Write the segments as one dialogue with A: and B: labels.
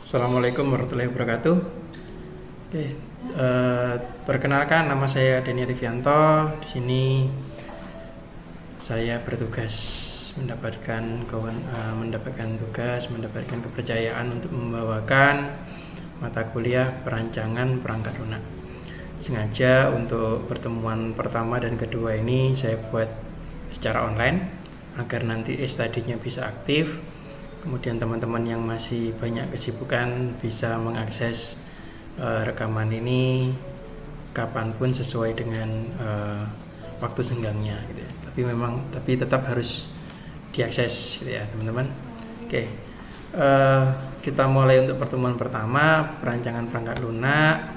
A: Assalamualaikum warahmatullahi wabarakatuh. Oke, perkenalkan nama saya Denny Rivianto. Di sini saya bertugas mendapatkan kepercayaan untuk membawakan mata kuliah perancangan perangkat lunak. Sengaja untuk pertemuan pertama dan kedua ini saya buat secara online agar nanti studinya bisa aktif. Kemudian teman-teman yang masih banyak kesibukan bisa mengakses rekaman ini kapanpun sesuai dengan waktu senggangnya gitu ya. Tapi tetap harus diakses gitu ya teman-teman. Oke, kita mulai untuk pertemuan pertama perancangan perangkat lunak.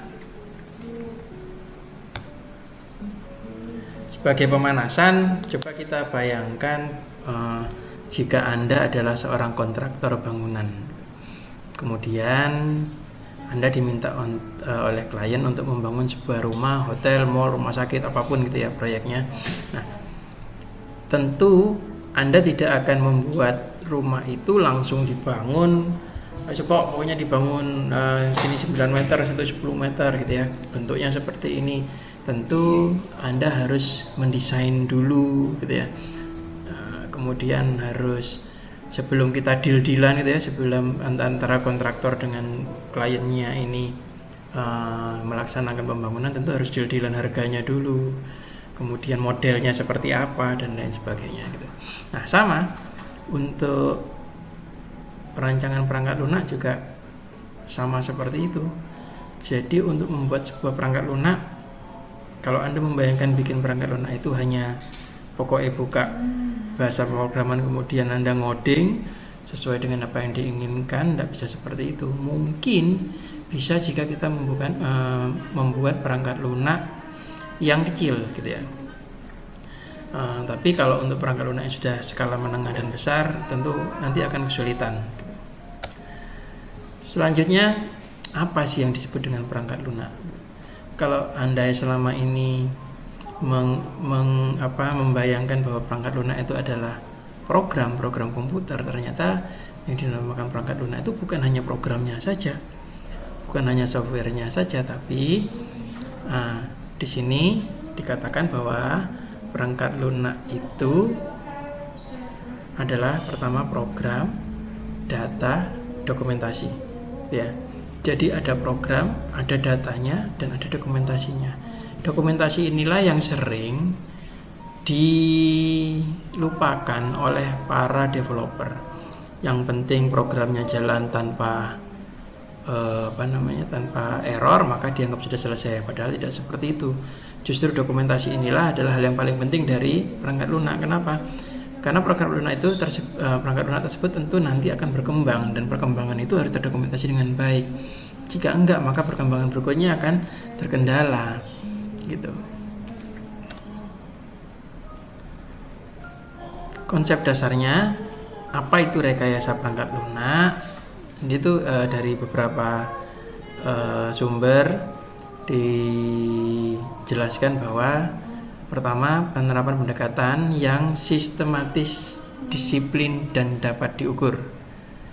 A: Sebagai pemanasan, coba kita bayangkan jika Anda adalah seorang kontraktor bangunan, kemudian Anda diminta oleh klien untuk membangun sebuah rumah, hotel, mall, rumah sakit, apapun gitu ya proyeknya. Nah, tentu Anda tidak akan membuat rumah itu langsung dibangun, pokoknya dibangun sini 9 meter, situ 10 meter gitu ya, bentuknya seperti ini. Tentu Anda harus mendesain dulu gitu ya. Kemudian harus sebelum kita deal-dealan gitu ya, sebelum antara kontraktor dengan kliennya ini melaksanakan pembangunan, tentu harus deal-dealan harganya dulu, kemudian modelnya seperti apa dan lain sebagainya gitu. Nah, sama untuk perancangan perangkat lunak juga sama seperti itu. Jadi untuk membuat sebuah perangkat lunak, kalau Anda membayangkan bikin perangkat lunak itu hanya pokoknya buka bahasa pemrograman kemudian Anda ngoding sesuai dengan apa yang diinginkan, tidak bisa seperti itu. Mungkin bisa jika kita membuat perangkat lunak yang kecil gitu ya. Tapi kalau untuk perangkat lunak yang sudah skala menengah dan besar, tentu nanti akan kesulitan. Selanjutnya, apa sih yang disebut dengan perangkat lunak? Kalau Anda selama ini membayangkan bahwa perangkat lunak itu adalah program komputer, ternyata yang dinamakan perangkat lunak itu bukan hanya programnya saja, bukan hanya softwarenya saja, tapi di sini dikatakan bahwa perangkat lunak itu adalah pertama program, data, dokumentasi ya. Jadi ada program, ada datanya, dan ada dokumentasinya. Dokumentasi inilah yang sering dilupakan oleh para developer. Yang penting programnya jalan tanpa tanpa error, maka dianggap sudah selesai. Padahal tidak seperti itu. Justru dokumentasi inilah adalah hal yang paling penting dari perangkat lunak. Kenapa? Karena perangkat lunak tersebut tentu nanti akan berkembang, dan perkembangan itu harus terdokumentasi dengan baik. Jika enggak, maka perkembangan berikutnya akan terkendala. Gitu. Konsep dasarnya apa itu rekayasa perangkat lunak? Itu dari beberapa sumber dijelaskan bahwa pertama, penerapan pendekatan yang sistematis, disiplin, dan dapat diukur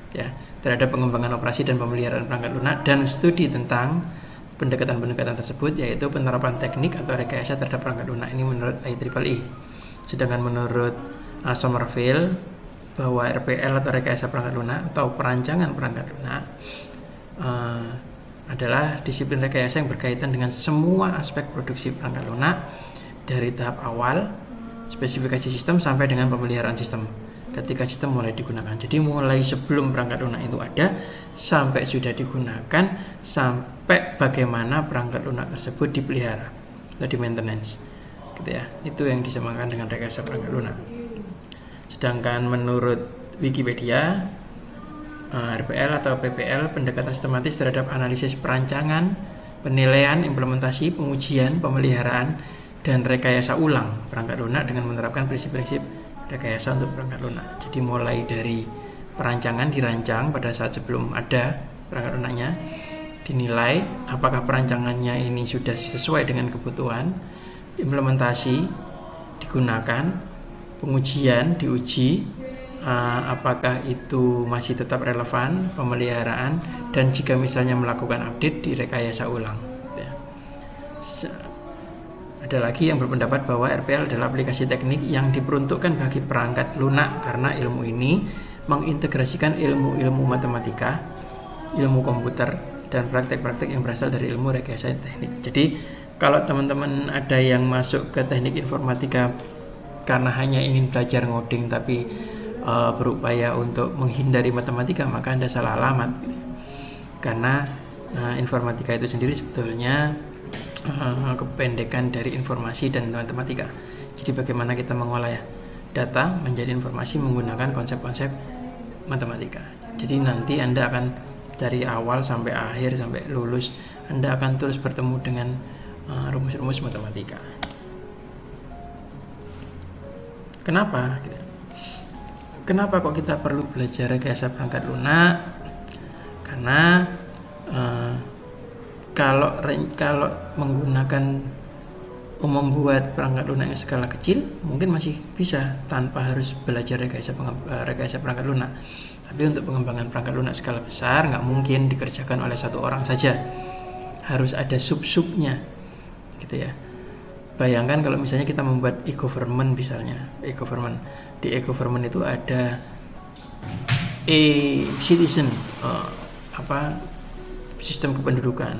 A: ya terhadap pengembangan operasi dan pemeliharaan perangkat lunak, dan studi tentang pendekatan tersebut, yaitu penerapan teknik atau rekayasa terhadap perangkat lunak. Ini menurut IEEE. Sedangkan menurut Somerville, bahwa RPL atau rekayasa perangkat lunak atau perancangan perangkat lunak adalah disiplin rekayasa yang berkaitan dengan semua aspek produksi perangkat lunak dari tahap awal, spesifikasi sistem, sampai dengan pemeliharaan sistem ketika sistem mulai digunakan. Jadi mulai sebelum perangkat lunak itu ada sampai sudah digunakan, sampai bagaimana perangkat lunak tersebut dipelihara atau di maintenance gitu ya. Itu yang disamakan dengan rekayasa perangkat lunak. Sedangkan menurut Wikipedia, RPL atau PPL pendekatan sistematis terhadap analisis perancangan, penilaian, implementasi, pengujian, pemeliharaan, dan rekayasa ulang perangkat lunak dengan menerapkan prinsip-prinsip rekayasa untuk perangkat lunak. Jadi mulai dari perancangan, dirancang pada saat sebelum ada perangkat lunaknya, dinilai apakah perancangannya ini sudah sesuai dengan kebutuhan, implementasi, digunakan, pengujian, diuji, apakah itu masih tetap relevan pemeliharaan, dan jika misalnya melakukan update direkayasa ulang. Ya. Ada lagi yang berpendapat bahwa RPL adalah aplikasi teknik yang diperuntukkan bagi perangkat lunak karena ilmu ini mengintegrasikan ilmu-ilmu matematika, ilmu komputer, dan praktek-praktek yang berasal dari ilmu rekayasa teknik. Jadi kalau teman-teman ada yang masuk ke teknik informatika karena hanya ingin belajar ngoding tapi berupaya untuk menghindari matematika, maka Anda salah alamat. Karena informatika itu sendiri sebetulnya kependekan dari informasi dan matematika. Jadi bagaimana kita mengolah data menjadi informasi menggunakan konsep-konsep matematika. Jadi nanti Anda akan dari awal sampai akhir sampai lulus, Anda akan terus bertemu dengan rumus-rumus matematika. Kenapa kok kita perlu belajar rekayasa perangkat lunak? Karena kalau menggunakan membuat perangkat lunak yang skala kecil mungkin masih bisa tanpa harus belajar rekayasa perangkat lunak. Tapi untuk pengembangan perangkat lunak skala besar nggak mungkin dikerjakan oleh satu orang saja, harus ada sub-subnya, gitu ya. Bayangkan kalau misalnya kita membuat e-government misalnya, di e-government itu ada e-citizen, sistem kependudukan,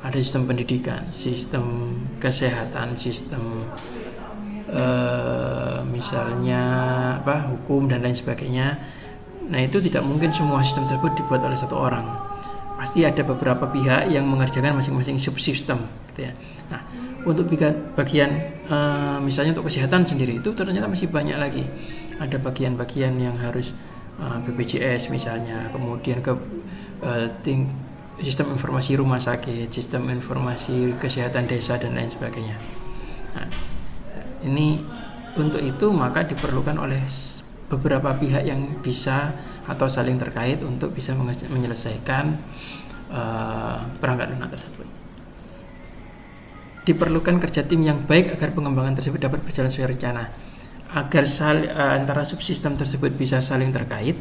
A: ada sistem pendidikan, sistem kesehatan, sistem misalnya hukum dan lain sebagainya. Nah itu tidak mungkin semua sistem tersebut dibuat oleh satu orang. Pasti ada beberapa pihak yang mengerjakan masing-masing subsistem, gitu ya. Nah untuk bagian misalnya untuk kesehatan sendiri itu ternyata masih banyak lagi. Ada bagian-bagian yang harus BPJS misalnya, kemudian ke sistem informasi rumah sakit, sistem informasi kesehatan desa dan lain sebagainya. Nah, ini untuk itu maka diperlukan oleh beberapa pihak yang bisa atau saling terkait untuk bisa menyelesaikan perangkat lunak tersebut. Diperlukan kerja tim yang baik agar pengembangan tersebut dapat berjalan sesuai rencana. Agar antara subsistem tersebut bisa saling terkait,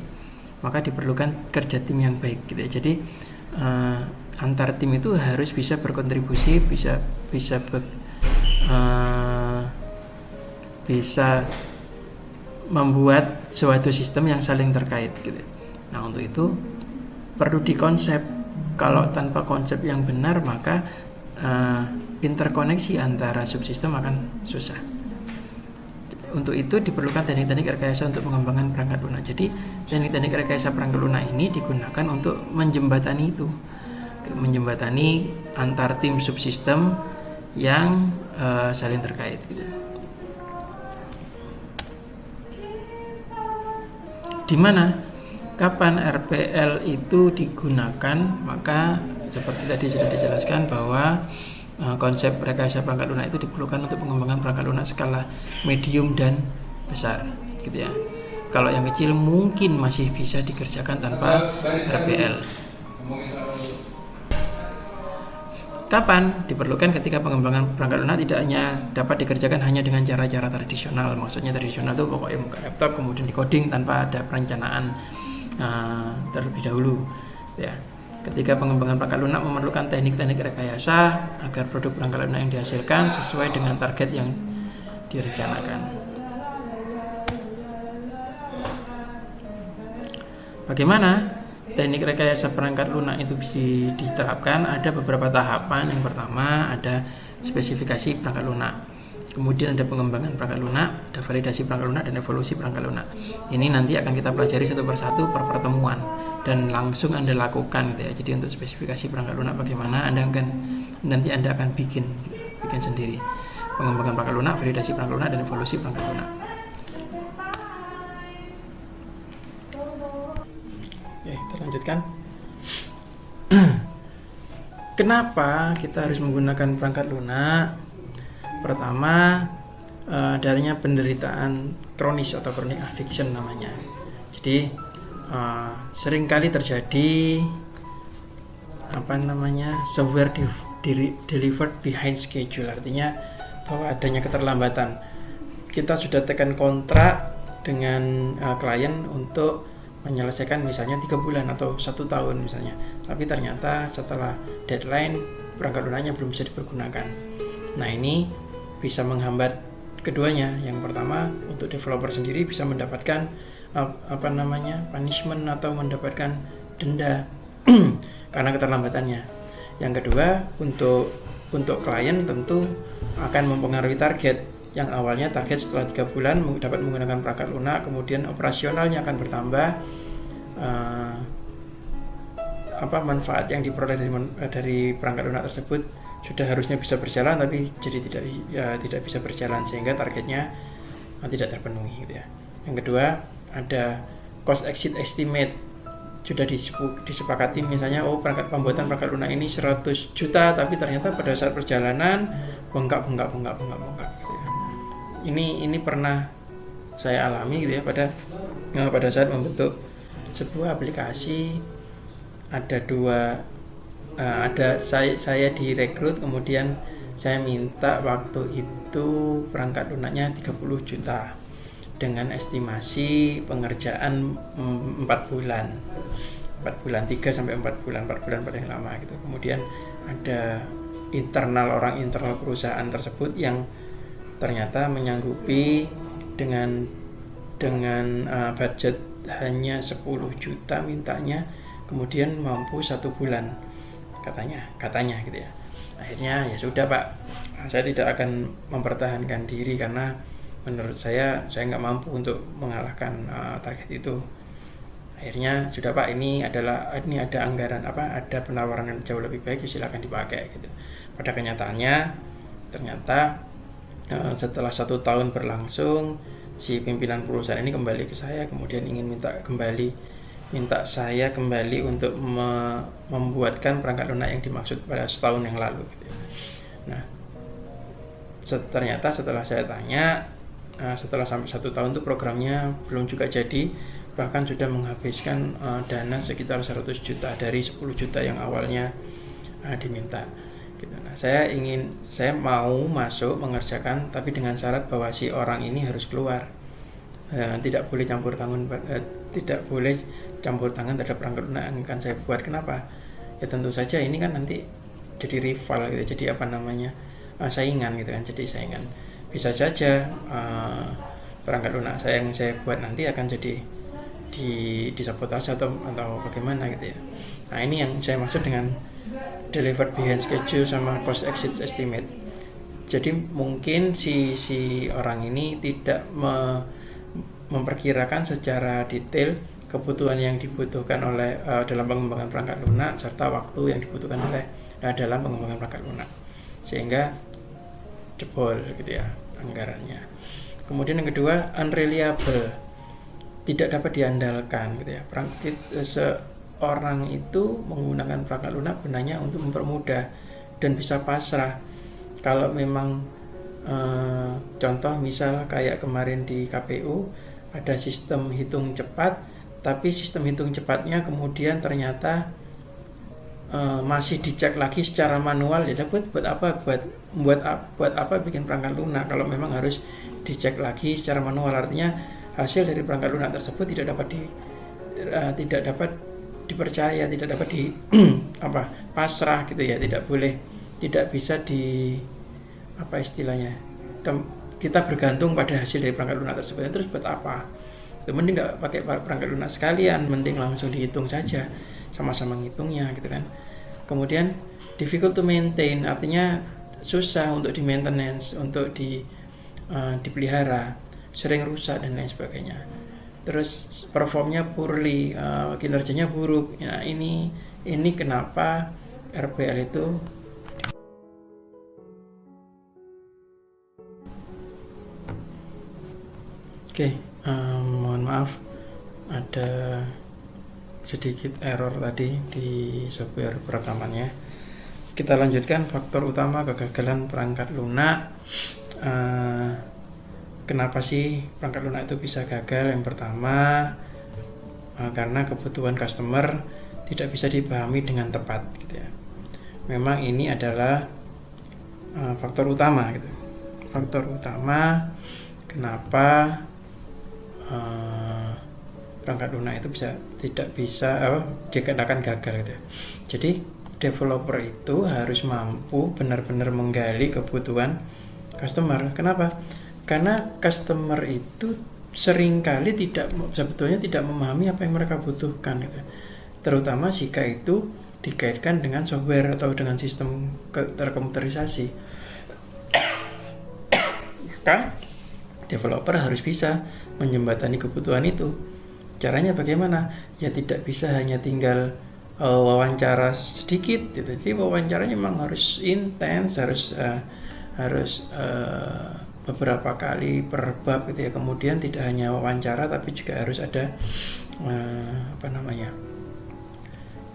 A: maka diperlukan kerja tim yang baik, gitu ya. Jadi antar tim itu harus bisa berkontribusi, bisa membuat suatu sistem yang saling terkait, gitu. Nah untuk itu perlu dikonsep. Kalau tanpa konsep yang benar maka interkoneksi antara subsistem akan susah. Untuk itu diperlukan teknik-teknik rekayasa untuk pengembangan perangkat lunak. Jadi teknik-teknik rekayasa perangkat lunak ini digunakan untuk menjembatani antar tim subsistem yang saling terkait, gitu. Di mana kapan RPL itu digunakan? Maka seperti tadi sudah dijelaskan bahwa konsep rekayasa perangkat lunak itu diperlukan untuk pengembangan perangkat lunak skala medium dan besar, gitu ya. Kalau yang kecil mungkin masih bisa dikerjakan tanpa RPL. Kapan diperlukan? Ketika pengembangan perangkat lunak tidak hanya dapat dikerjakan hanya dengan cara-cara tradisional. Maksudnya tradisional itu pokoknya buka laptop kemudian dikoding tanpa ada perencanaan terlebih dahulu, ya. Ketika pengembangan perangkat lunak memerlukan teknik-teknik rekayasa agar produk perangkat lunak yang dihasilkan sesuai dengan target yang direncanakan. Bagaimana teknik rekayasa perangkat lunak itu bisa diterapkan? Ada beberapa tahapan. Yang pertama ada spesifikasi perangkat lunak. Kemudian ada pengembangan perangkat lunak, ada validasi perangkat lunak, dan evolusi perangkat lunak. Ini nanti akan kita pelajari satu persatu per pertemuan dan langsung Anda lakukan, gitu ya. Jadi untuk spesifikasi perangkat lunak bagaimana Anda akan bikin sendiri. Pengembangan perangkat lunak, validasi perangkat lunak, dan evolusi perangkat lunak. Oke, kita lanjutkan. Kenapa kita harus menggunakan perangkat lunak? Pertama, adanya penderitaan kronis atau chronic affliction namanya. Jadi seringkali terjadi software delivered behind schedule, artinya bahwa adanya keterlambatan. Kita sudah tekan kontrak klien untuk menyelesaikan misalnya 3 bulan atau 1 tahun misalnya, tapi ternyata setelah deadline perangkat lunaknya belum bisa dipergunakan. Nah, ini bisa menghambat keduanya. Yang pertama, untuk developer sendiri bisa mendapatkan punishment atau mendapatkan denda karena keterlambatannya. Yang kedua, untuk klien tentu akan mempengaruhi target. Yang awalnya target setelah 3 bulan dapat menggunakan perangkat lunak, kemudian operasionalnya akan bertambah, manfaat yang diperoleh dari perangkat lunak tersebut sudah harusnya bisa berjalan tapi jadi tidak bisa berjalan, sehingga targetnya tidak terpenuhi gitu ya. Yang kedua, ada cost exit estimate. Sudah disepakati misalnya pembuatan perangkat lunak ini 100 juta, tapi ternyata pada saat perjalanan bengkak gitu ya. Ini pernah saya alami gitu ya, pada saat membentuk sebuah aplikasi. Saya direkrut, kemudian saya minta waktu itu perangkat lunaknya 30 juta dengan estimasi pengerjaan 4 bulan, 3 sampai 4 bulan paling lama gitu. Kemudian ada orang internal perusahaan tersebut yang ternyata menyanggupi dengan budget hanya 10 juta mintanya, kemudian mampu 1 bulan katanya gitu ya. Akhirnya ya sudah Pak, saya tidak akan mempertahankan diri karena menurut saya nggak mampu untuk mengalahkan target itu. Akhirnya sudah Pak, ini ada anggaran ada penawaran yang jauh lebih baik, silakan dipakai gitu. Pada kenyataannya ternyata setelah 1 tahun berlangsung, si pimpinan perusahaan ini kembali ke saya, kemudian ingin minta saya kembali untuk membuatkan perangkat lunak yang dimaksud pada setahun yang lalu gitu. Nah, ternyata setelah saya tanya, setelah sampai 1 tahun itu programnya belum juga jadi, bahkan sudah menghabiskan dana sekitar 100 juta dari 10 juta yang awalnya diminta gitu. Nah, saya mau masuk mengerjakan, tapi dengan syarat bahwa si orang ini harus keluar, tidak boleh campur tangan terhadap perangkat lunak yang akan saya buat. Kenapa? Ya tentu saja ini kan nanti jadi rival gitu, jadi saingan gitu kan, jadi saingan. Bisa saja perangkat lunak yang saya buat nanti akan jadi disabotase atau bagaimana gitu ya. Nah, ini yang saya maksud dengan delivered behind schedule sama cost exit estimate. Jadi mungkin si orang ini tidak memperkirakan secara detail kebutuhan yang dibutuhkan oleh dalam pengembangan perangkat lunak serta waktu yang dibutuhkan dalam pengembangan perangkat lunak, sehingga jebol gitu ya anggarannya. Kemudian yang kedua, unreliable, tidak dapat diandalkan gitu ya. Seorang itu menggunakan perangkat lunak gunanya untuk mempermudah dan bisa pasrah. Kalau memang contoh misal kayak kemarin di KPU ada sistem hitung cepat, tapi sistem hitung cepatnya kemudian ternyata masih dicek lagi secara manual. Ya buat apa bikin perangkat lunak kalau memang harus dicek lagi secara manual. Artinya hasil dari perangkat lunak tersebut tidak dapat dipercaya, tidak dapat pasrah gitu ya, tidak bisa kita bergantung pada hasil dari perangkat lunak tersebut. Terus buat apa? Mending nggak pakai perangkat lunak sekalian, mending langsung dihitung saja, sama-sama ngitungnya gitu kan. Kemudian difficult to maintain, artinya susah untuk di maintenance, untuk dipelihara, sering rusak dan lain sebagainya. Terus performnya poorly, kinerjanya buruk. Nah, ini kenapa RPL itu mohon maaf ada sedikit error tadi di software perekamannya. Kita lanjutkan faktor utama kegagalan perangkat lunak. Kenapa sih perangkat lunak itu bisa gagal? Yang pertama, karena kebutuhan customer tidak bisa dipahami dengan tepat gitu ya. Memang ini adalah faktor utama gitu. Faktor utama kenapa perangkat lunak itu tidak bisa dikatakan gagal gitu. Jadi developer itu harus mampu benar-benar menggali kebutuhan customer. Kenapa? Karena customer itu seringkali sebetulnya tidak memahami apa yang mereka butuhkan gitu. Terutama jika itu dikaitkan dengan software atau dengan sistem terkomputerisasi. Maka developer harus bisa menjembatani kebutuhan itu. Caranya bagaimana? Ya tidak bisa hanya tinggal wawancara sedikit gitu. Jadi wawancaranya memang harus intens, harus beberapa kali per bab gitu ya. Kemudian tidak hanya wawancara tapi juga harus ada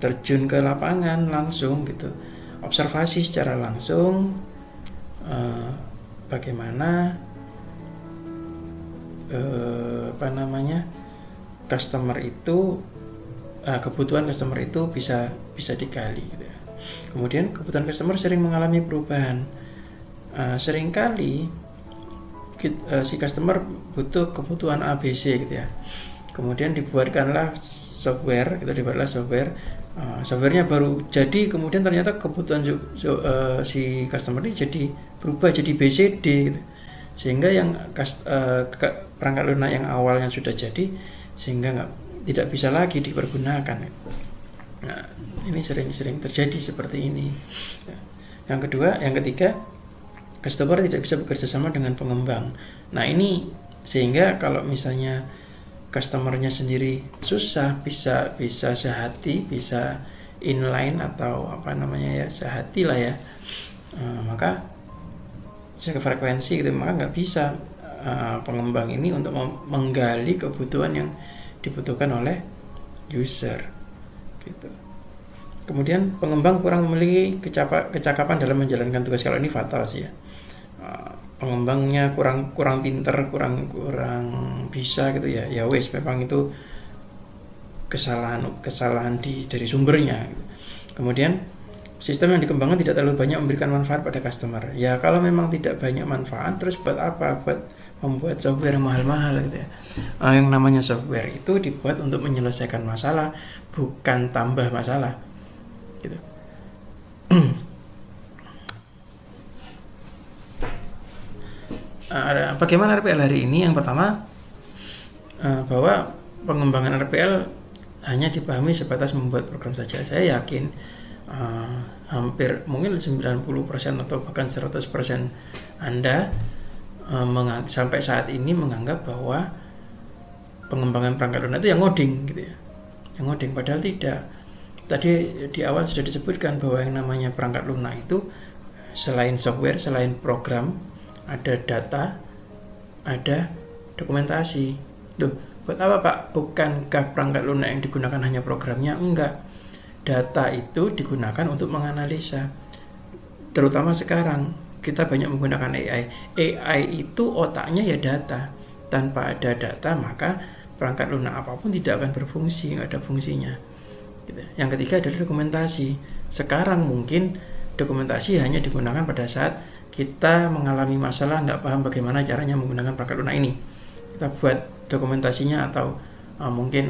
A: terjun ke lapangan langsung gitu. Observasi secara langsung bagaimana customer itu kebutuhan customer itu bisa digali gitu ya. Kemudian kebutuhan customer sering mengalami perubahan. Seringkali si customer butuh kebutuhan ABC gitu ya. Kemudian dibuatkanlah software, softwarenya baru jadi, kemudian ternyata kebutuhan si customer ini jadi berubah jadi BCD gitu. Sehingga yang perangkat lunak yang awalnya sudah jadi sehingga tidak bisa lagi dipergunakan. Nah, ini sering terjadi seperti ini. Yang ketiga, customer tidak bisa bekerja sama dengan pengembang. Nah, ini sehingga kalau misalnya customernya sendiri susah bisa sehati, bisa inline atau sehati lah ya, maka sefrekuensi gitu, maka nggak bisa pengembang ini untuk menggali kebutuhan yang dibutuhkan oleh user gitu. Kemudian pengembang kurang memiliki kecakapan dalam menjalankan tugas. Kalau ini fatal sih ya, pengembangnya kurang pinter, kurang bisa gitu ya. Ya wes, memang itu kesalahan dari sumbernya gitu. Kemudian sistem yang dikembangkan tidak terlalu banyak memberikan manfaat pada customer. Ya kalau memang tidak banyak manfaat, terus buat apa? Buat membuat software yang mahal-mahal gitu ya. Yang namanya software itu dibuat untuk menyelesaikan masalah, bukan tambah masalah gitu. Bagaimana RPL hari ini? Yang pertama, bahwa pengembangan RPL hanya dipahami sebatas membuat program saja. Saya yakin hampir mungkin 90% atau bahkan 100% Anda sampai saat ini menganggap bahwa pengembangan perangkat lunak itu yang ngoding gitu ya. Yang ngoding, padahal tidak. Tadi di awal sudah disebutkan bahwa yang namanya perangkat lunak itu selain software, selain program, ada data, ada dokumentasi. Loh, buat apa Pak? Bukankah perangkat lunak yang digunakan hanya programnya? Enggak. Data itu digunakan untuk menganalisa. Terutama sekarang kita banyak menggunakan AI. AI itu otaknya ya data. Tanpa ada data maka perangkat lunak apapun tidak akan berfungsi, nggak ada fungsinya. Yang ketiga adalah dokumentasi. Sekarang mungkin dokumentasi hanya digunakan pada saat kita mengalami masalah, nggak paham bagaimana caranya menggunakan perangkat lunak ini. Kita buat dokumentasinya atau mungkin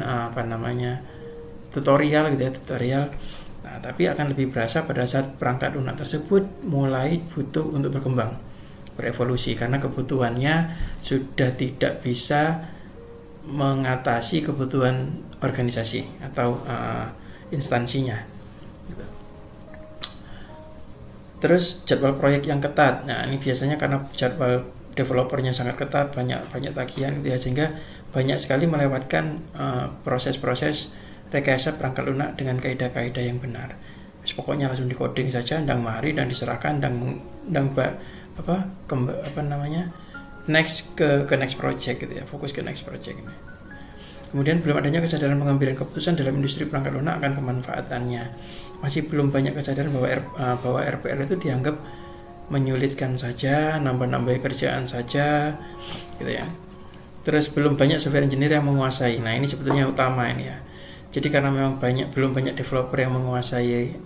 A: tutorial gitu ya, tutorial. Nah, tapi akan lebih berasa pada saat perangkat lunak tersebut mulai butuh untuk berkembang, berevolusi, karena kebutuhannya sudah tidak bisa mengatasi kebutuhan organisasi atau instansinya. Terus jadwal proyek yang ketat. Nah, ini biasanya karena jadwal developernya sangat ketat, banyak tagihan gitu ya, sehingga banyak sekali melewatkan proses-proses rekayasa perangkat lunak dengan kaidah-kaidah yang benar. Pokoknya langsung dikoding saja, ndang mari dan diserahkan, next ke next project gitu ya, fokus ke next project ini. Kemudian belum adanya kesadaran pengambilan keputusan dalam industri perangkat lunak akan pemanfaatannya. Masih belum banyak kesadaran bahwa RPL itu dianggap menyulitkan saja, nambah-nambah kerjaan saja gitu ya. Terus belum banyak software engineer yang menguasai. Nah, ini sebetulnya utama ini ya. Jadi karena memang belum banyak developer yang menguasai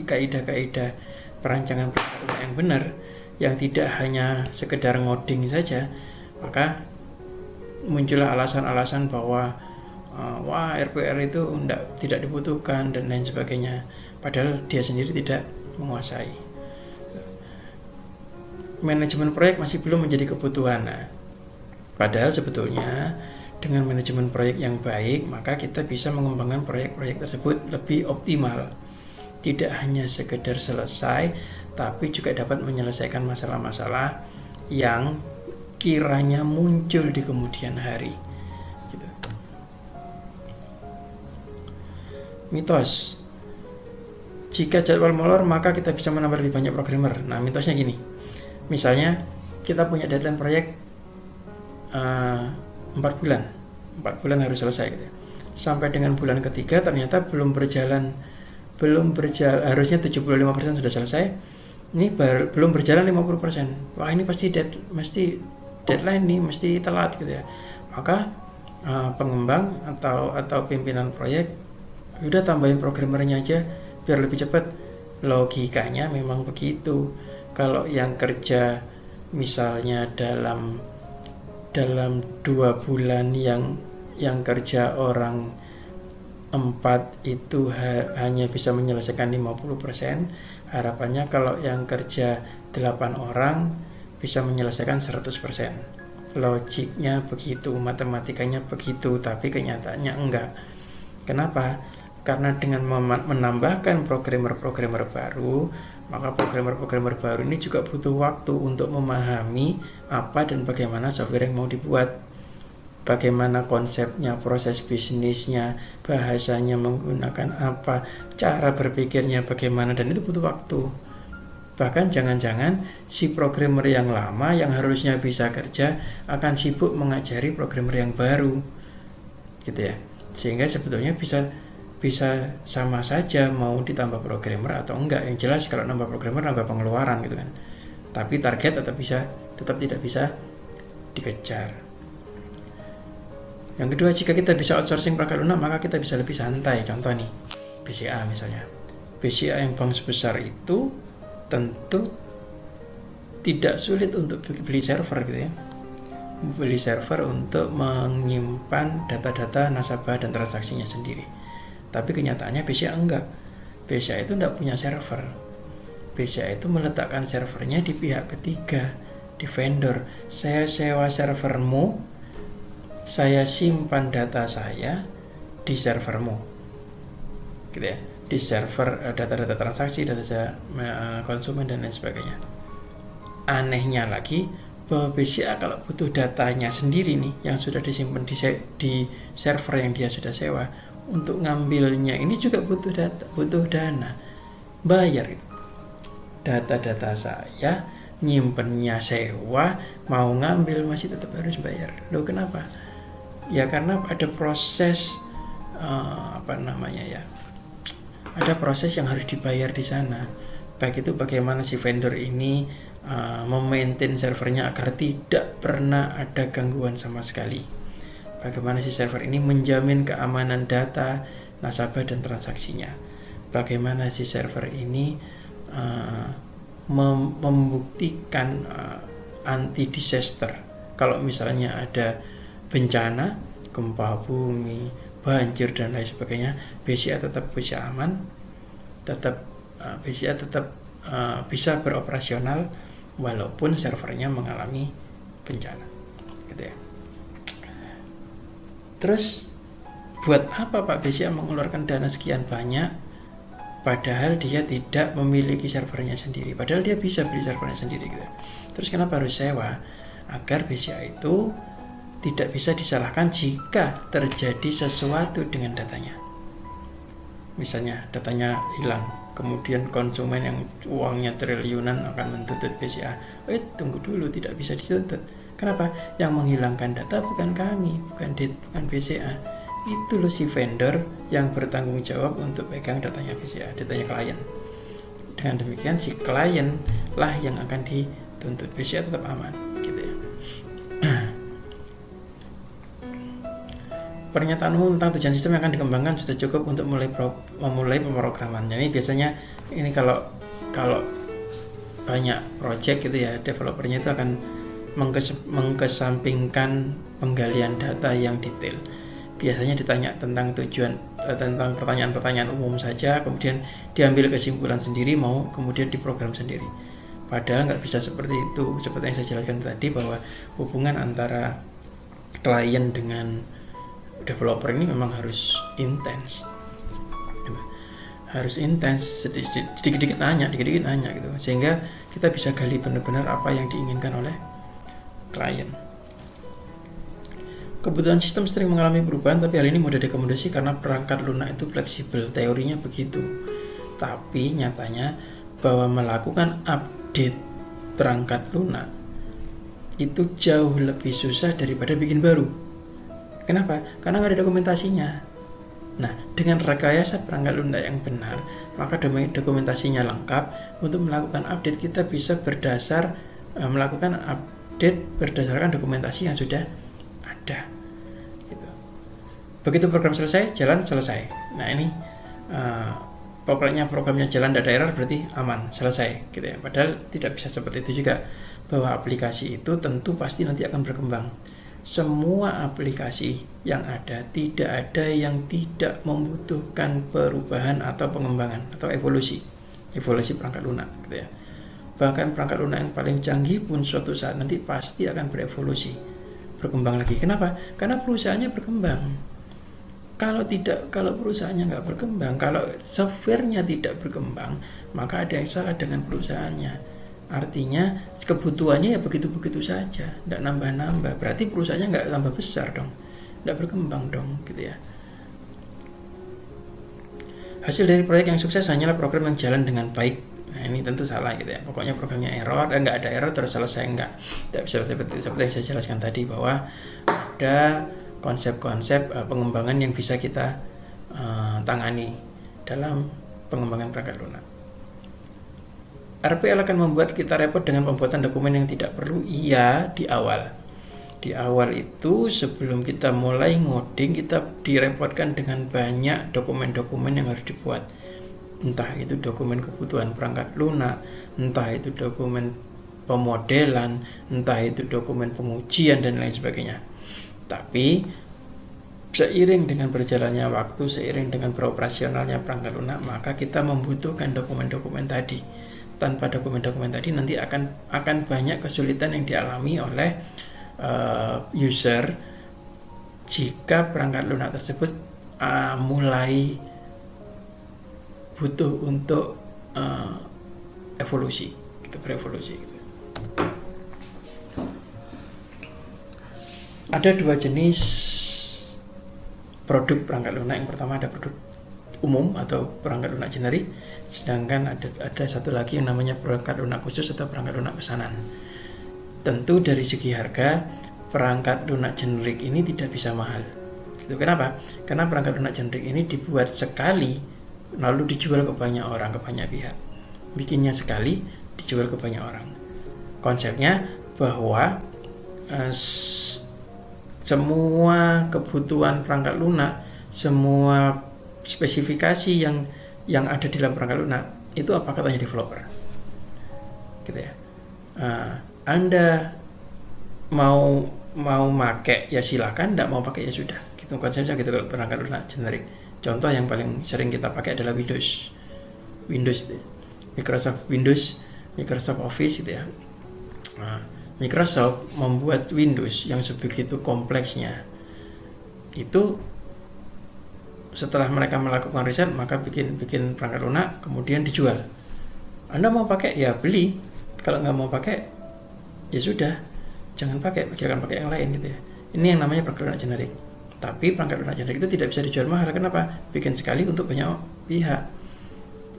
A: kaidah-kaidah perancangan yang benar, yang tidak hanya sekedar ngoding saja, maka muncullah alasan-alasan bahwa wah RPR itu tidak dibutuhkan dan lain sebagainya, padahal dia sendiri tidak menguasai. Manajemen proyek masih belum menjadi kebutuhan. Nah, padahal sebetulnya dengan manajemen proyek yang baik, maka kita bisa mengembangkan proyek-proyek tersebut lebih optimal. Tidak hanya sekedar selesai, tapi juga dapat menyelesaikan masalah-masalah yang kiranya muncul di kemudian hari. Gitu. Mitos. Jika jadwal molor, maka kita bisa menambah lebih banyak programmer. Nah, mitosnya gini. Misalnya, kita punya deadline proyek 4 bulan. 4 bulan harus selesai gitu ya. Sampai dengan bulan ketiga ternyata belum berjalan, harusnya 75% sudah selesai. Ini belum berjalan 50%. Wah, ini pasti deadline nih, mesti telat gitu ya. Maka pengembang atau pimpinan proyek udah tambahin programmernya aja biar lebih cepat. Logikanya memang begitu. Kalau yang kerja misalnya dalam 2 bulan yang kerja orang 4 itu hanya bisa menyelesaikan 50%, harapannya kalau yang kerja 8 orang bisa menyelesaikan 100%. Logiknya begitu, matematikanya begitu, tapi kenyataannya enggak. Kenapa? Karena dengan menambahkan programmer-programmer baru, maka programmer-programmer baru ini juga butuh waktu untuk memahami apa dan bagaimana software yang mau dibuat, bagaimana konsepnya, proses bisnisnya, bahasanya menggunakan apa, cara berpikirnya bagaimana, dan itu butuh waktu. Bahkan jangan-jangan si programmer yang lama yang harusnya bisa kerja akan sibuk mengajari programmer yang baru, gitu ya. Sehingga sebetulnya bisa sama saja mau ditambah programmer atau enggak. Yang jelas kalau nambah programmer nambah pengeluaran gitu kan. Tapi target tetap tidak bisa dikejar. Yang kedua, jika kita bisa outsourcing perangkat lunak, maka kita bisa lebih santai. Contoh nih, BCA misalnya. BCA yang bank sebesar itu tentu tidak sulit untuk beli server gitu ya. Beli server untuk menyimpan data-data nasabah dan transaksinya sendiri. Tapi kenyataannya BCA enggak. BCA itu enggak punya server. BCA itu meletakkan servernya di pihak ketiga, di vendor. Saya sewa servermu, saya simpan data saya di servermu, gitu ya, di server data-data transaksi, data konsumen dan lain sebagainya. Anehnya lagi, bahwa BCA kalau butuh datanya sendiri nih, yang sudah disimpan di server yang dia sudah sewa, untuk ngambilnya ini juga butuh dana, bayar itu. Data-data saya nyimpennya sewa, mau ngambil masih tetap harus bayar. Loh, kenapa? Ya karena ada proses ada proses yang harus dibayar di sana. Baik itu bagaimana si vendor ini memaintain servernya agar tidak pernah ada gangguan sama sekali. Bagaimana si server ini menjamin keamanan data nasabah dan transaksinya. Bagaimana si server ini membuktikan anti disaster. Kalau misalnya ada bencana, gempa bumi, banjir dan lain sebagainya, BCA tetap bisa aman, BCA tetap bisa beroperasional walaupun servernya mengalami bencana, gitu ya. Terus buat apa Pak BCA mengeluarkan dana sekian banyak padahal dia tidak memiliki servernya sendiri, padahal dia bisa beli servernya sendiri gitu. Terus kenapa harus sewa? Agar BCA itu tidak bisa disalahkan jika terjadi sesuatu dengan datanya. Misalnya datanya hilang, kemudian konsumen yang uangnya triliunan akan menuntut BCA. Tunggu dulu, tidak bisa dituntut. Kenapa? Yang menghilangkan data bukan kami, bukan BCA. Itu loh si vendor yang bertanggung jawab untuk pegang datanya BCA, datanya klien. Dengan demikian si klien lah yang akan dituntut, BCA tetap aman, gitu ya. Pernyataan umum tentang tujuan sistem yang akan dikembangkan sudah cukup untuk memulai pemrograman. Jadi biasanya ini kalau banyak project gitu ya, developernya itu akan mengkesampingkan penggalian data yang detail. Biasanya ditanya tentang tujuan, tentang pertanyaan-pertanyaan umum saja, kemudian diambil kesimpulan sendiri, mau kemudian diprogram sendiri. Padahal nggak bisa seperti itu. Seperti yang saya jelaskan tadi, bahwa hubungan antara klien dengan developer ini memang harus intens, sedikit-sedikit nanya gitu, sehingga kita bisa gali benar-benar apa yang diinginkan oleh klien. Kebutuhan sistem sering mengalami perubahan, tapi hal ini mudah diakomodasi karena perangkat lunak itu fleksibel. Teorinya begitu, tapi nyatanya bahwa melakukan update perangkat lunak itu jauh lebih susah daripada bikin baru. Kenapa? Karena nggak ada dokumentasinya. Nah, dengan rekayasa perangkat lunak yang benar, maka dokumentasinya lengkap. Untuk melakukan update, kita bisa melakukan update berdasarkan dokumentasi yang sudah ada. Gitu. Begitu program selesai, jalan selesai. Nah, ini programnya jalan, tidak ada error, berarti aman, selesai. Gitu ya. Padahal tidak bisa seperti itu juga, bahwa aplikasi itu tentu pasti nanti akan berkembang. Semua aplikasi yang ada, tidak ada yang tidak membutuhkan perubahan atau pengembangan atau evolusi perangkat lunak, gitu ya. Bahkan perangkat lunak yang paling canggih pun suatu saat nanti pasti akan berevolusi, berkembang lagi. Kenapa? Karena perusahaannya berkembang. Kalau perusahaannya nggak berkembang, kalau softwarenya tidak berkembang, maka ada yang salah dengan perusahaannya. Artinya kebutuhannya ya begitu-begitu saja, tidak nambah-nambah. Berarti perusahaannya nggak tambah besar dong, tidak berkembang dong, gitu ya. Hasil dari proyek yang sukses hanyalah program yang jalan dengan baik. Nah, ini tentu salah, gitu ya. Pokoknya programnya error, nggak ada error terus selesai, tidak bisa seperti yang saya jelaskan tadi, bahwa ada konsep-konsep pengembangan yang bisa kita tangani dalam pengembangan perangkat lunak. RPL akan membuat kita repot dengan pembuatan dokumen yang tidak perlu. Iya, di awal itu sebelum kita mulai ngoding, kita direpotkan dengan banyak dokumen-dokumen yang harus dibuat. Entah itu dokumen kebutuhan perangkat lunak, entah itu dokumen pemodelan, entah itu dokumen pengujian dan lain sebagainya. Tapi seiring dengan berjalannya waktu, seiring dengan beroperasionalnya perangkat lunak, maka kita membutuhkan dokumen-dokumen tadi. Tanpa dokumen-dokumen tadi nanti akan banyak kesulitan yang dialami oleh user jika perangkat lunak tersebut mulai butuh untuk berevolusi gitu. Ada dua jenis produk perangkat lunak. Yang pertama ada produk umum atau perangkat lunak generik, sedangkan ada satu lagi yang namanya perangkat lunak khusus atau perangkat lunak pesanan. Tentu dari segi harga, perangkat lunak generik ini tidak bisa mahal. Itu kenapa? Karena perangkat lunak generik ini dibuat sekali lalu dijual ke banyak orang, ke banyak pihak. Bikinnya sekali, dijual ke banyak orang. Konsepnya bahwa semua kebutuhan perangkat lunak, semua spesifikasi yang ada di dalam perangkat lunak itu apa katanya developer, gitu ya. Anda mau pakai ya silakan, tidak mau pakai ya sudah. Gitu konsepnya gitu kalau perangkat lunak generik. Contoh yang paling sering kita pakai adalah Windows, Microsoft Windows, Microsoft Office, gitu ya. Microsoft membuat Windows yang sebegitu kompleksnya itu. Setelah mereka melakukan riset, maka bikin perangkat lunak, kemudian dijual. Anda mau pakai ya beli, kalau nggak mau pakai ya sudah, jangan pakai, silakan pakai yang lain, gitu ya. Ini yang namanya perangkat lunak generik. Tapi perangkat lunak generik itu tidak bisa dijual mahal. Kenapa? Bikin sekali untuk banyak pihak.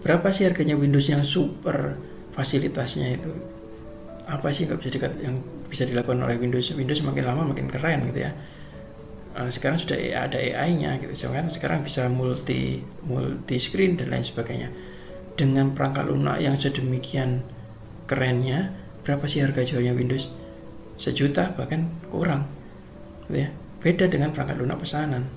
A: Berapa sih harganya Windows yang super fasilitasnya itu? Apa sih yang bisa dilakukan oleh Windows? Windows makin lama makin keren, gitu ya. Sekarang sudah ada AI-nya, gitu. Sekarang bisa multi screen dan lain sebagainya. Dengan perangkat lunak yang sedemikian kerennya, berapa sih harga jualnya Windows? 1 juta bahkan kurang, gitu ya. Beda dengan perangkat lunak pesanan.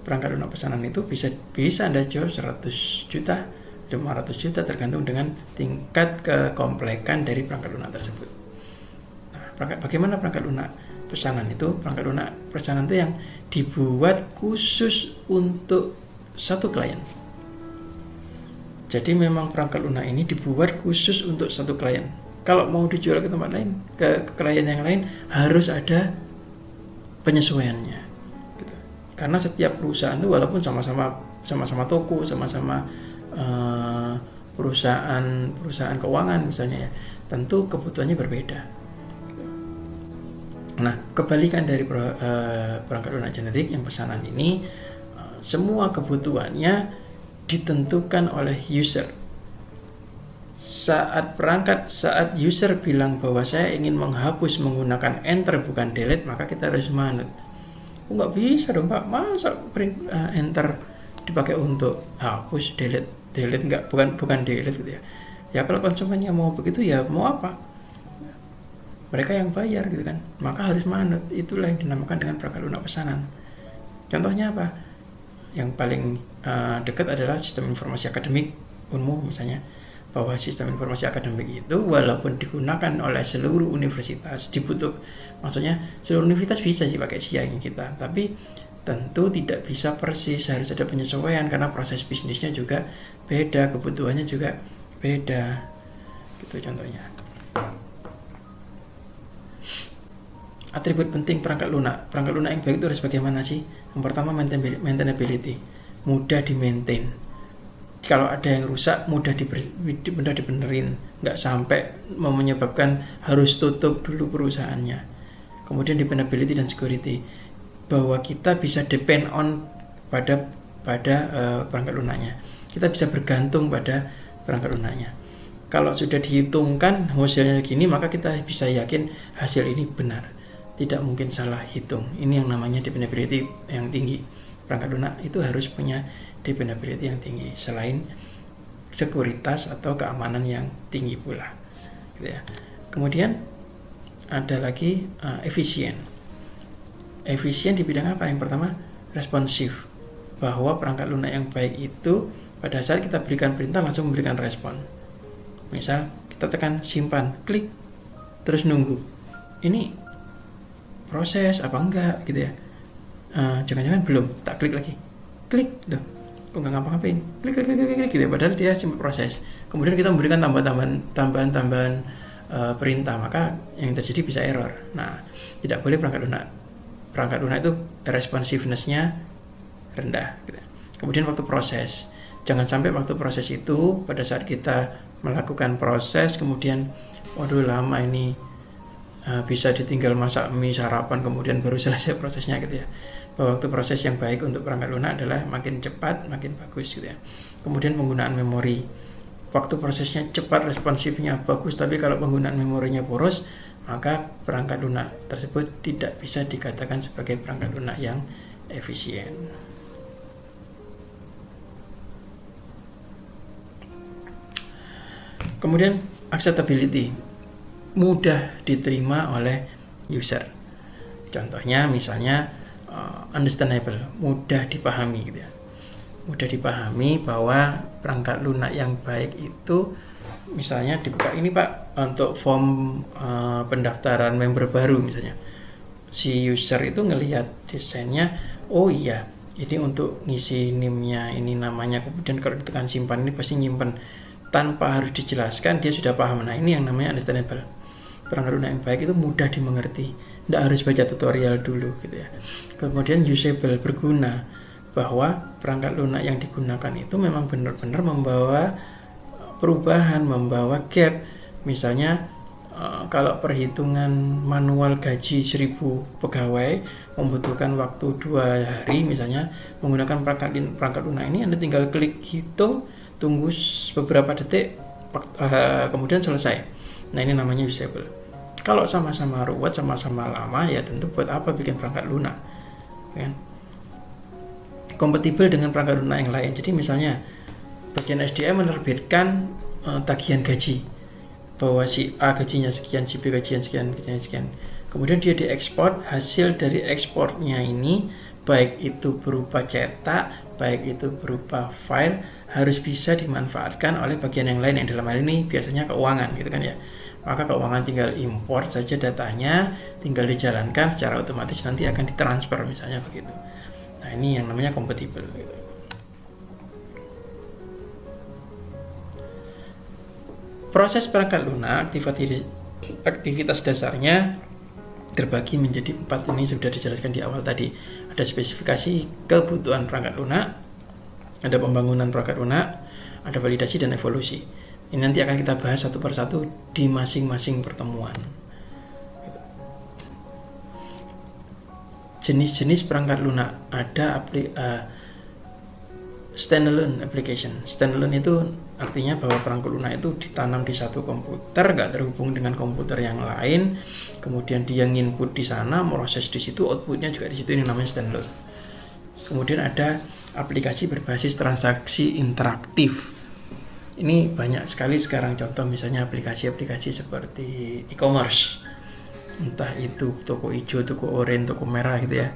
A: Perangkat lunak pesanan itu bisa Anda jual 100 juta, 500 juta tergantung dengan tingkat kekomplekan dari perangkat lunak tersebut. Nah, Bagaimana perangkat lunak pesanan itu? Perangkat lunak pesanan itu yang dibuat khusus untuk satu klien. Jadi memang perangkat lunak ini dibuat khusus untuk satu klien. Kalau mau dijual ke tempat lain, ke klien yang lain, harus ada penyesuaiannya. Gitu. Karena setiap perusahaan itu walaupun sama-sama toko, sama-sama perusahaan keuangan misalnya ya, tentu kebutuhannya berbeda. Nah, kebalikan dari perangkat lunak generik yang pesanan ini, semua kebutuhannya ditentukan oleh user. Saat user bilang bahwa saya ingin menghapus menggunakan enter bukan delete, maka kita harus manut. Nggak bisa dong Pak, masa enter dipakai untuk hapus, delete nggak, bukan delete gitu ya. Ya kalau konsumennya mau begitu ya mau apa? Mereka yang bayar gitu kan, maka harus manut. Itulah yang dinamakan dengan perangkat lunak pesanan. Contohnya apa? Yang paling dekat adalah sistem informasi akademik UNMU misalnya, bahwa sistem informasi akademik itu walaupun digunakan oleh seluruh universitas, maksudnya seluruh universitas bisa sih pakai SIA kita, tapi tentu tidak bisa persis, harus ada penyesuaian karena proses bisnisnya juga beda, kebutuhannya juga beda, gitu contohnya. Atribut penting perangkat lunak yang baik itu harus bagaimana sih? Yang pertama maintainability, mudah di-maintain. Kalau ada yang rusak mudah dibenerin, nggak sampai menyebabkan harus tutup dulu perusahaannya. Kemudian dependability dan security, bahwa kita bisa depend on pada perangkat lunaknya. Kita bisa bergantung pada perangkat lunaknya. Kalau sudah dihitungkan hasilnya gini, maka kita bisa yakin hasil ini benar. Tidak mungkin salah hitung. Ini yang namanya dependability yang tinggi. Perangkat lunak itu harus punya dependability yang tinggi, selain sekuritas atau keamanan yang tinggi pula, gitu ya. Kemudian ada lagi efisien di bidang apa? Yang pertama responsif, bahwa perangkat lunak yang baik itu pada saat kita berikan perintah langsung memberikan respon. Misal kita tekan simpan, klik, terus nunggu, ini proses apa enggak gitu ya. Jangan-jangan belum, tak klik lagi, klik, loh kok nggak ngapa-ngapain, klik gitu ya, padahal dia simpan proses. Kemudian kita memberikan tambahan perintah, maka yang terjadi bisa error. Nah, tidak boleh perangkat lunak itu responsiveness-nya rendah gitu. Kemudian waktu proses, jangan sampai waktu proses itu pada saat kita melakukan proses kemudian waduh lama ini, bisa ditinggal masak mie sarapan kemudian baru selesai prosesnya gitu ya. Bahwa waktu proses yang baik untuk perangkat lunak adalah makin cepat makin bagus gitu ya. Kemudian penggunaan memori, waktu prosesnya cepat, responsifnya bagus, tapi kalau penggunaan memorinya boros, maka perangkat lunak tersebut tidak bisa dikatakan sebagai perangkat lunak yang efisien. Kemudian acceptability, mudah diterima oleh user. Contohnya misalnya understandable, mudah dipahami gitu ya. Mudah dipahami bahwa perangkat lunak yang baik itu misalnya dibuka ini Pak untuk form pendaftaran member baru misalnya. Si user itu ngelihat desainnya, oh iya ini untuk ngisi NIM-nya, ini namanya, kemudian kalau ditekan simpan ini pasti nyimpen tanpa harus dijelaskan, dia sudah paham. Nah ini yang namanya understandable. Perangkat lunak yang baik itu mudah dimengerti, tidak harus baca tutorial dulu gitu ya. Kemudian usable, berguna, bahwa perangkat lunak yang digunakan itu memang benar-benar membawa perubahan, membawa gap. Misalnya kalau perhitungan manual gaji 1000 pegawai membutuhkan waktu 2 hari misalnya, menggunakan perangkat lunak ini Anda tinggal klik hitung, tunggu beberapa detik, kemudian selesai. Nah ini namanya usable. Kalau sama-sama ruwet, sama-sama lama, ya tentu buat apa bikin perangkat lunak, kan? Kompatibel dengan perangkat lunak yang lain. Jadi misalnya bagian SDM menerbitkan tagihan gaji, bahwa si A gajinya sekian, si B gajinya sekian, gajinya sekian. Kemudian dia diekspor, hasil dari ekspornya ini baik itu berupa cetak, baik itu berupa file, harus bisa dimanfaatkan oleh bagian yang lain, yang dalam hal ini biasanya keuangan gitu kan ya. maka keuangan tinggal import saja datanya, tinggal dijalankan secara otomatis nanti akan ditransfer misalnya begitu. Nah ini yang namanya kompatibel gitu. Proses perangkat lunak aktivitas dasarnya terbagi menjadi 4. Ini sudah dijelaskan di awal tadi. Ada spesifikasi kebutuhan perangkat lunak, ada pembangunan perangkat lunak, ada validasi dan evolusi. Ini nanti akan kita bahas satu persatu di masing-masing pertemuan. Jenis-jenis perangkat lunak ada standalone application. Standalone itu artinya bahwa perangkat lunak itu ditanam di satu komputer, nggak terhubung dengan komputer yang lain. Kemudian dia nginput di sana, proses di situ, outputnya juga di situ. Ini namanya standalone. Kemudian ada aplikasi berbasis transaksi interaktif. Ini banyak sekali sekarang contoh, misalnya aplikasi-aplikasi seperti e-commerce, entah itu toko hijau, toko oranye, toko merah gitu ya.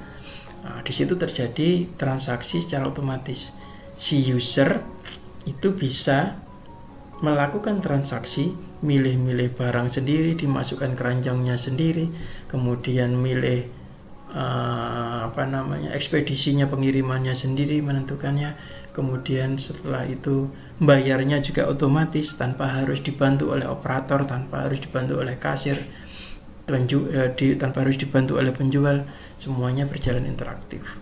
A: Nah, di situ terjadi transaksi secara otomatis. Si user itu bisa melakukan transaksi, milih-milih barang sendiri, dimasukkan keranjangnya sendiri, kemudian milih ekspedisinya, pengirimannya sendiri, menentukannya. Kemudian setelah itu bayarnya juga otomatis tanpa harus dibantu oleh operator, tanpa harus dibantu oleh kasir, tanpa harus dibantu oleh penjual. Semuanya berjalan interaktif.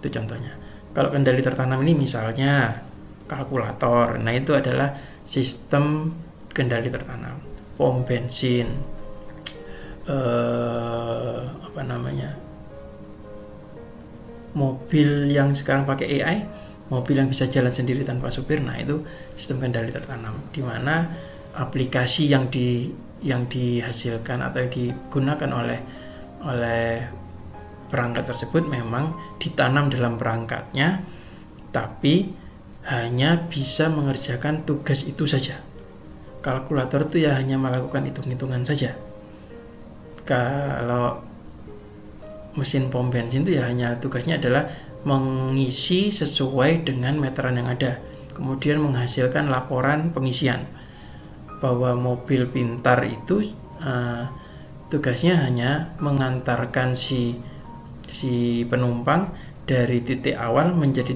A: Itu contohnya. Kalau kendali tertanam ini misalnya kalkulator, nah itu adalah sistem kendali tertanam. Pom bensin, mobil yang sekarang pakai AI, mobil yang bisa jalan sendiri tanpa supir, nah itu sistem kendali tertanam, di mana aplikasi yang dihasilkan atau yang digunakan oleh perangkat tersebut memang ditanam dalam perangkatnya, tapi hanya bisa mengerjakan tugas itu saja. Kalkulator itu ya hanya melakukan hitung-hitungan saja. Kalau mesin pom bensin itu ya hanya tugasnya adalah mengisi sesuai dengan meteran yang ada, kemudian menghasilkan laporan pengisian. Bahwa mobil pintar itu tugasnya hanya mengantarkan si penumpang dari titik awal menjadi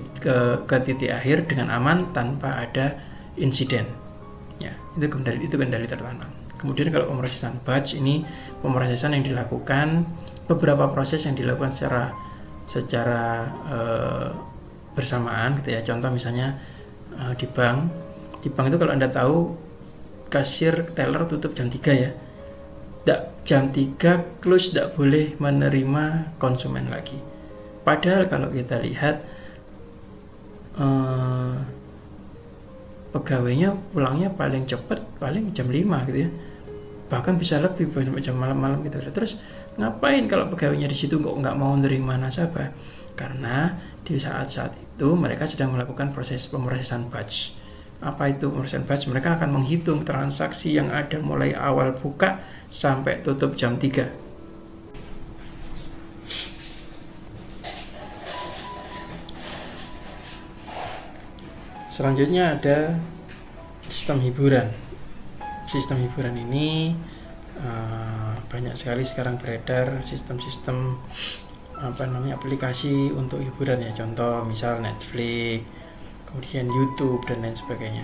A: ke titik akhir dengan aman tanpa ada insiden. Ya, itu kendali tertanam. Kemudian kalau pemrosesan batch, ini pemrosesan yang dilakukan, beberapa proses yang dilakukan secara bersamaan gitu ya. Contoh misalnya di bank itu kalau Anda tahu kasir teller tutup jam 3 ya. Jam 3 close, tidak boleh menerima konsumen lagi. Padahal kalau kita lihat pegawainya pulangnya paling cepat paling jam 5 gitu ya. Bahkan bisa lebih sampai jam malam-malam gitu. Terus ngapain kalau pegawainya di situ nggak mau menerima nasabah? Karena di saat-saat itu mereka sedang melakukan proses pemrosesan batch. Apa itu pemrosesan batch? Mereka akan menghitung transaksi yang ada mulai awal buka sampai tutup jam 3. Selanjutnya ada sistem hiburan. Sistem hiburan ini banyak sekali sekarang beredar sistem-sistem aplikasi untuk hiburan ya. Contoh misal Netflix, kemudian YouTube dan lain sebagainya.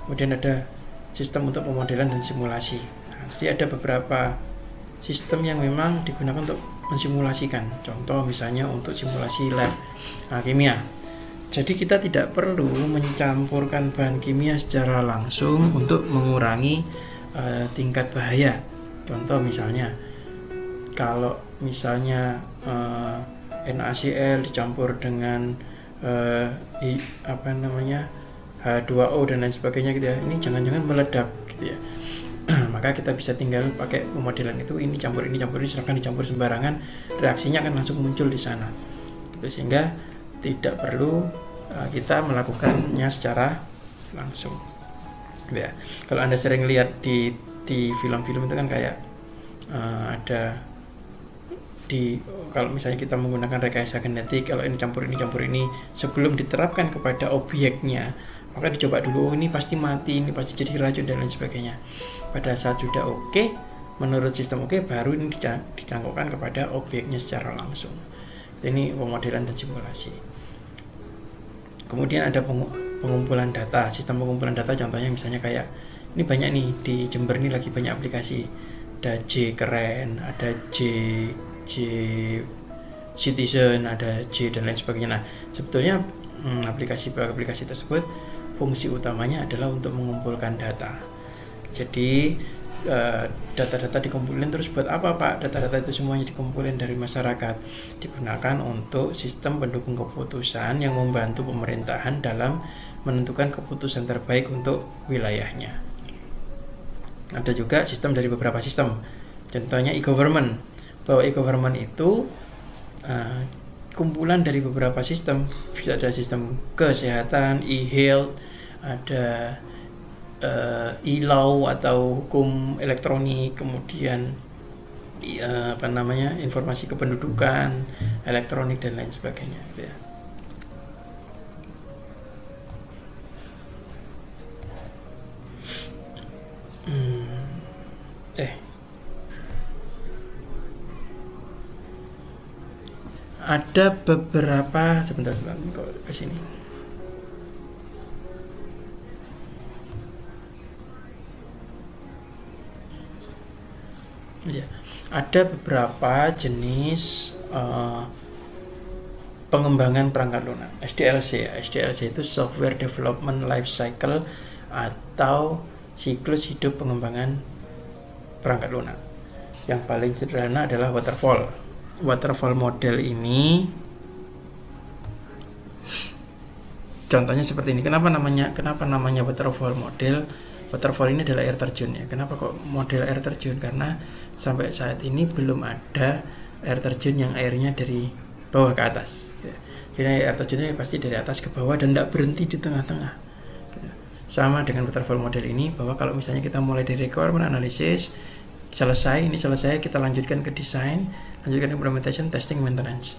A: Kemudian ada sistem untuk pemodelan dan simulasi. Jadi ada beberapa sistem yang memang digunakan untuk mensimulasikan. Contoh misalnya untuk simulasi lab kimia. Jadi kita tidak perlu mencampurkan bahan kimia secara langsung untuk mengurangi tingkat bahaya. Contoh misalnya kalau misalnya NaCl dicampur dengan H2O dan lain sebagainya gitu ya. Ini jangan-jangan meledak gitu ya. Maka kita bisa tinggal pakai pemodelan itu, ini campur ini, silahkan dicampur sembarangan, reaksinya akan langsung muncul di sana. Gitu, sehingga tidak perlu kita melakukannya secara langsung. Ya. Kalau Anda sering lihat di film-film itu kan kayak ada kalau misalnya kita menggunakan rekayasa genetik, kalau ini campur ini sebelum diterapkan kepada objeknya, Maka dicoba dulu, ini pasti mati, ini pasti jadi racun dan lain sebagainya. Pada saat sudah oke, menurut sistem oke, baru ini dicangkokkan kepada objeknya secara langsung. Ini pemodelan dan simulasi. Kemudian ada pengumpulan data. Sistem pengumpulan data contohnya misalnya kayak ini banyak nih di Jember ini lagi banyak aplikasi. Ada J Keren, ada J Citizen, ada J dan lain sebagainya. Nah, sebetulnya aplikasi tersebut fungsi utamanya adalah untuk mengumpulkan data. Jadi data-data dikumpulin terus buat apa Pak? Data-data itu semuanya dikumpulin dari masyarakat, digunakan untuk sistem pendukung keputusan yang membantu pemerintahan dalam menentukan keputusan terbaik untuk wilayahnya. Ada juga sistem dari beberapa sistem, contohnya e-government, bahwa e-government itu kumpulan dari beberapa sistem. Bisa ada sistem kesehatan, e-health, ada e-law atau hukum elektronik, kemudian informasi kependudukan elektronik dan lain sebagainya gitu ya. Ada beberapa sebentar kok ke sini. Ya, ada beberapa jenis pengembangan perangkat lunak, SDLC. SDLC itu Software Development Life Cycle atau siklus hidup pengembangan perangkat lunak. Yang paling sederhana adalah waterfall. Waterfall model ini contohnya seperti ini. Kenapa namanya waterfall model? Waterfall ini adalah air terjun ya. Kenapa kok model air terjun? Karena sampai saat ini belum ada air terjun yang airnya dari bawah ke atas. Jadi air terjunnya pasti dari atas ke bawah dan tidak berhenti di tengah-tengah. Sama dengan waterfall model ini, bahwa kalau misalnya kita mulai dari requirement analysis, selesai kita lanjutkan ke desain, lanjutkan implementation, testing, maintenance.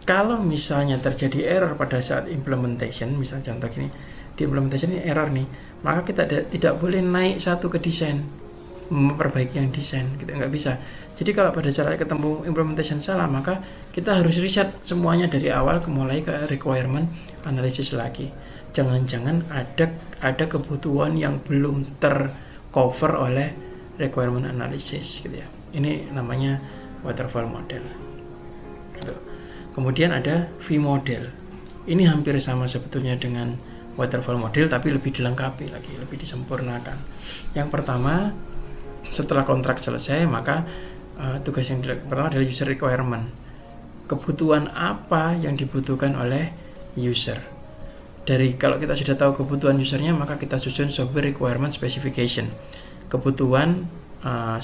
A: Kalau misalnya terjadi error pada saat implementation, misalnya contoh gini, di implementation ini error nih, maka kita tidak boleh naik satu ke desain, memperbaiki yang desain, gitu, nggak bisa. Jadi kalau pada saat ketemu implementation salah, maka kita harus reset semuanya dari awal, mulai ke requirement analysis lagi. Jangan-jangan ada kebutuhan yang belum tercover oleh requirement analysis, gitu ya. Ini namanya waterfall model. Gitu. Kemudian ada V model. Ini hampir sama sebetulnya dengan waterfall model, tapi lebih dilengkapi lagi, lebih disempurnakan. Yang pertama, setelah kontrak selesai, maka tugas yang pertama adalah user requirement. Kebutuhan apa yang dibutuhkan oleh user? Kalau kita sudah tahu kebutuhan usernya, maka kita susun software requirement specification. Kebutuhan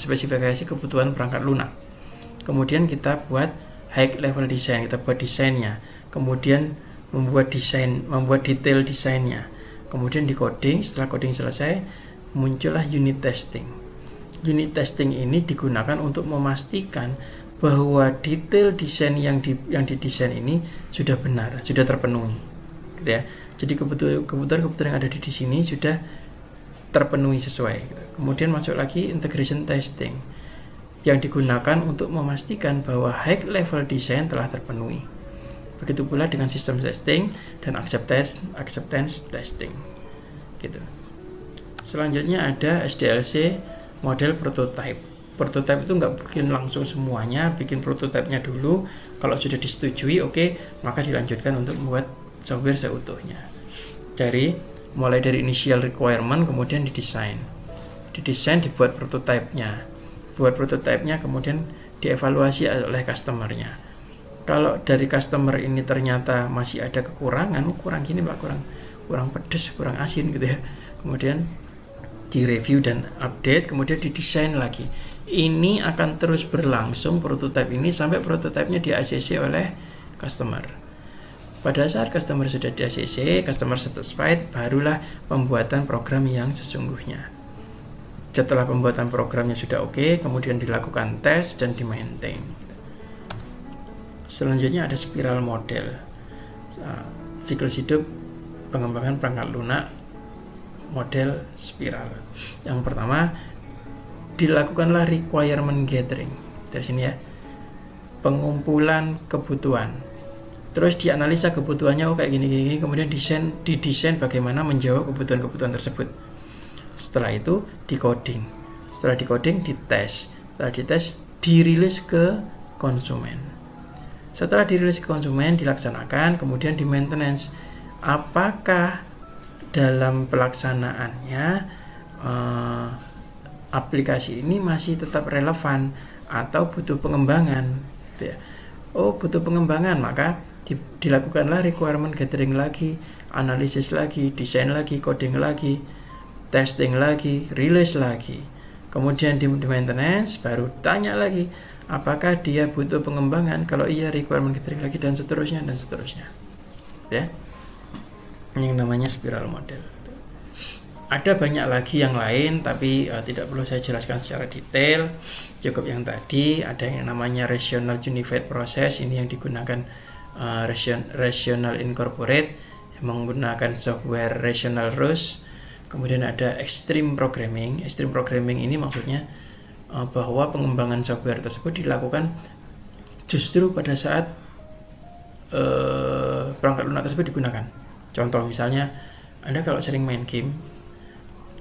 A: spesifikasi kebutuhan perangkat lunak. Kemudian kita buat high level design, kita buat desainnya. Kemudian membuat detail desainnya. Kemudian di coding, setelah coding selesai, muncullah unit testing. Unit testing ini digunakan untuk memastikan bahwa detail desain yang didesain ini sudah benar, sudah terpenuhi, gitu ya. Jadi kebutuhan yang ada di sini sudah terpenuhi sesuai. Kemudian masuk lagi integration testing yang digunakan untuk memastikan bahwa high level design telah terpenuhi. Begitu pula dengan sistem testing dan acceptance testing. Gitu. Selanjutnya ada SDLC model prototype. Prototype itu nggak bikin langsung semuanya, bikin prototipenya dulu. Kalau sudah disetujui, maka dilanjutkan untuk membuat software seutuhnya. Mulai dari initial requirement, kemudian didesain, dibuat prototipenya. Buat prototipenya, kemudian dievaluasi oleh customernya. Kalau dari customer ini ternyata masih ada kekurangan, kurang gini Pak, kurang pedas, kurang asin gitu ya. Kemudian direview dan update, kemudian didesain lagi. Ini akan terus berlangsung prototipe ini sampai prototipenya di ACC oleh customer. Pada saat customer sudah di ACC, customer satisfied, barulah pembuatan program yang sesungguhnya. Setelah pembuatan programnya sudah oke, kemudian dilakukan tes dan di-maintain. Selanjutnya ada spiral model. Siklus hidup pengembangan perangkat lunak model spiral. Yang pertama, dilakukanlah requirement gathering. Dari sini ya, pengumpulan kebutuhan. Terus dianalisa kebutuhannya, kayak gini, kemudian didesain bagaimana menjawab kebutuhan-kebutuhan tersebut. Setelah itu decoding. Setelah decoding dites. Setelah dites dirilis ke konsumen. Setelah dirilis ke konsumen dilaksanakan, kemudian di maintenance. Apakah dalam pelaksanaannya aplikasi ini masih tetap relevan atau butuh pengembangan, gitu ya. Butuh pengembangan, maka dilakukanlah requirement gathering lagi, analisis lagi, desain lagi, coding lagi, testing lagi, release lagi. Kemudian di maintenance baru tanya lagi apakah dia butuh pengembangan, kalau iya requirement gathering lagi, dan seterusnya ya. Yang namanya spiral model. Ada banyak lagi yang lain, tapi tidak perlu saya jelaskan secara detail. Cukup yang tadi. Ada yang namanya Rational Unified Process. Ini yang digunakan Rational Incorporate, yang menggunakan software Rational Rus. Kemudian ada Extreme Programming. Extreme Programming ini maksudnya bahwa pengembangan software tersebut dilakukan justru pada saat perangkat lunak tersebut digunakan. Contoh misalnya, Anda kalau sering main game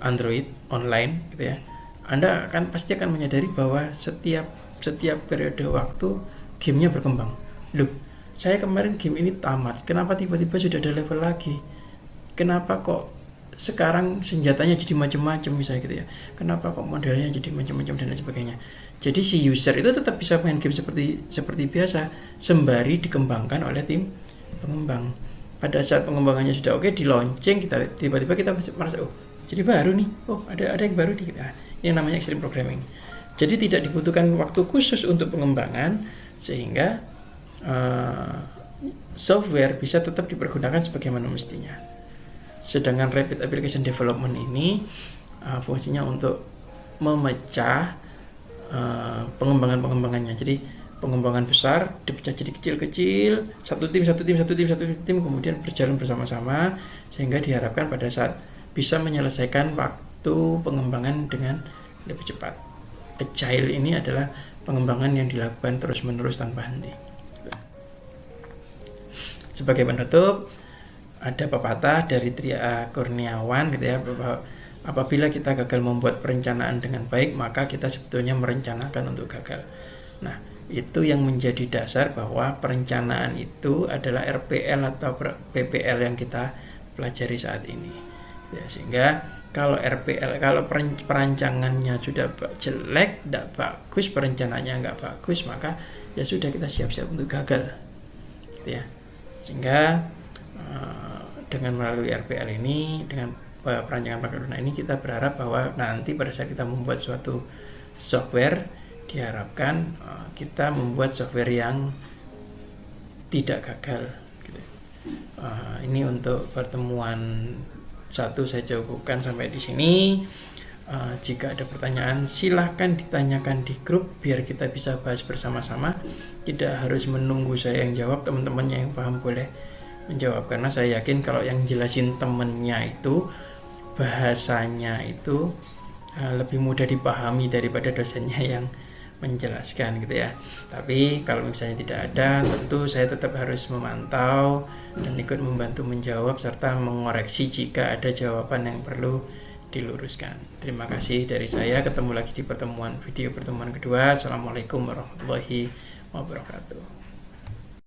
A: Android online gitu ya, Anda pasti akan menyadari bahwa setiap periode waktu gamenya berkembang. Loh, saya kemarin game ini tamat, kenapa tiba-tiba sudah ada level lagi? Kenapa kok sekarang senjatanya jadi macam-macam misalnya gitu ya? Kenapa kok modelnya jadi macam-macam dan lain sebagainya? Jadi si user itu tetap bisa main game seperti biasa sembari dikembangkan oleh tim pengembang. Pada saat pengembangannya sudah oke, di launching tiba-tiba kita merasa jadi baru nih, ada yang baru nih. Nah, ini namanya extreme programming. Jadi tidak dibutuhkan waktu khusus untuk pengembangan, sehingga software bisa tetap dipergunakan sebagaimana mestinya. Sedangkan rapid application development ini fungsinya untuk memecah pengembangannya. Jadi pengembangan besar dipecah jadi kecil-kecil, satu tim, kemudian berjalan bersama-sama, sehingga diharapkan pada saat bisa menyelesaikan waktu pengembangan dengan lebih cepat. Agile ini adalah pengembangan yang dilakukan terus-menerus tanpa henti. Sebagai penutup, ada pepatah dari Tria Kurniawan gitu ya, bahwa apabila kita gagal membuat perencanaan dengan baik, maka kita sebetulnya merencanakan untuk gagal. Nah, itu yang menjadi dasar bahwa perencanaan itu adalah RPL atau PPL yang kita pelajari saat ini. Ya, sehingga kalau perancangannya sudah jelek, tidak bagus, perencanaannya nggak bagus, maka ya sudah, kita siap-siap untuk gagal. Gitu ya. Sehingga dengan melalui RPL ini, dengan perancangan pakai lunak ini, kita berharap bahwa nanti pada saat kita membuat suatu software, diharapkan kita membuat software yang tidak gagal gitu. Ini untuk pertemuan 1 saya cukupkan sampai di sini. Jika ada pertanyaan silahkan ditanyakan di grup biar kita bisa bahas bersama-sama. Tidak harus menunggu saya yang jawab, teman-temannya yang paham boleh menjawab, karena saya yakin kalau yang jelasin temennya itu bahasanya itu lebih mudah dipahami daripada dosennya yang menjelaskan gitu ya. Tapi kalau misalnya tidak ada, tentu saya tetap harus memantau dan ikut membantu menjawab serta mengoreksi jika ada jawaban yang perlu diluruskan. Terima kasih dari saya. Ketemu lagi di pertemuan kedua. Assalamualaikum warahmatullahi wabarakatuh.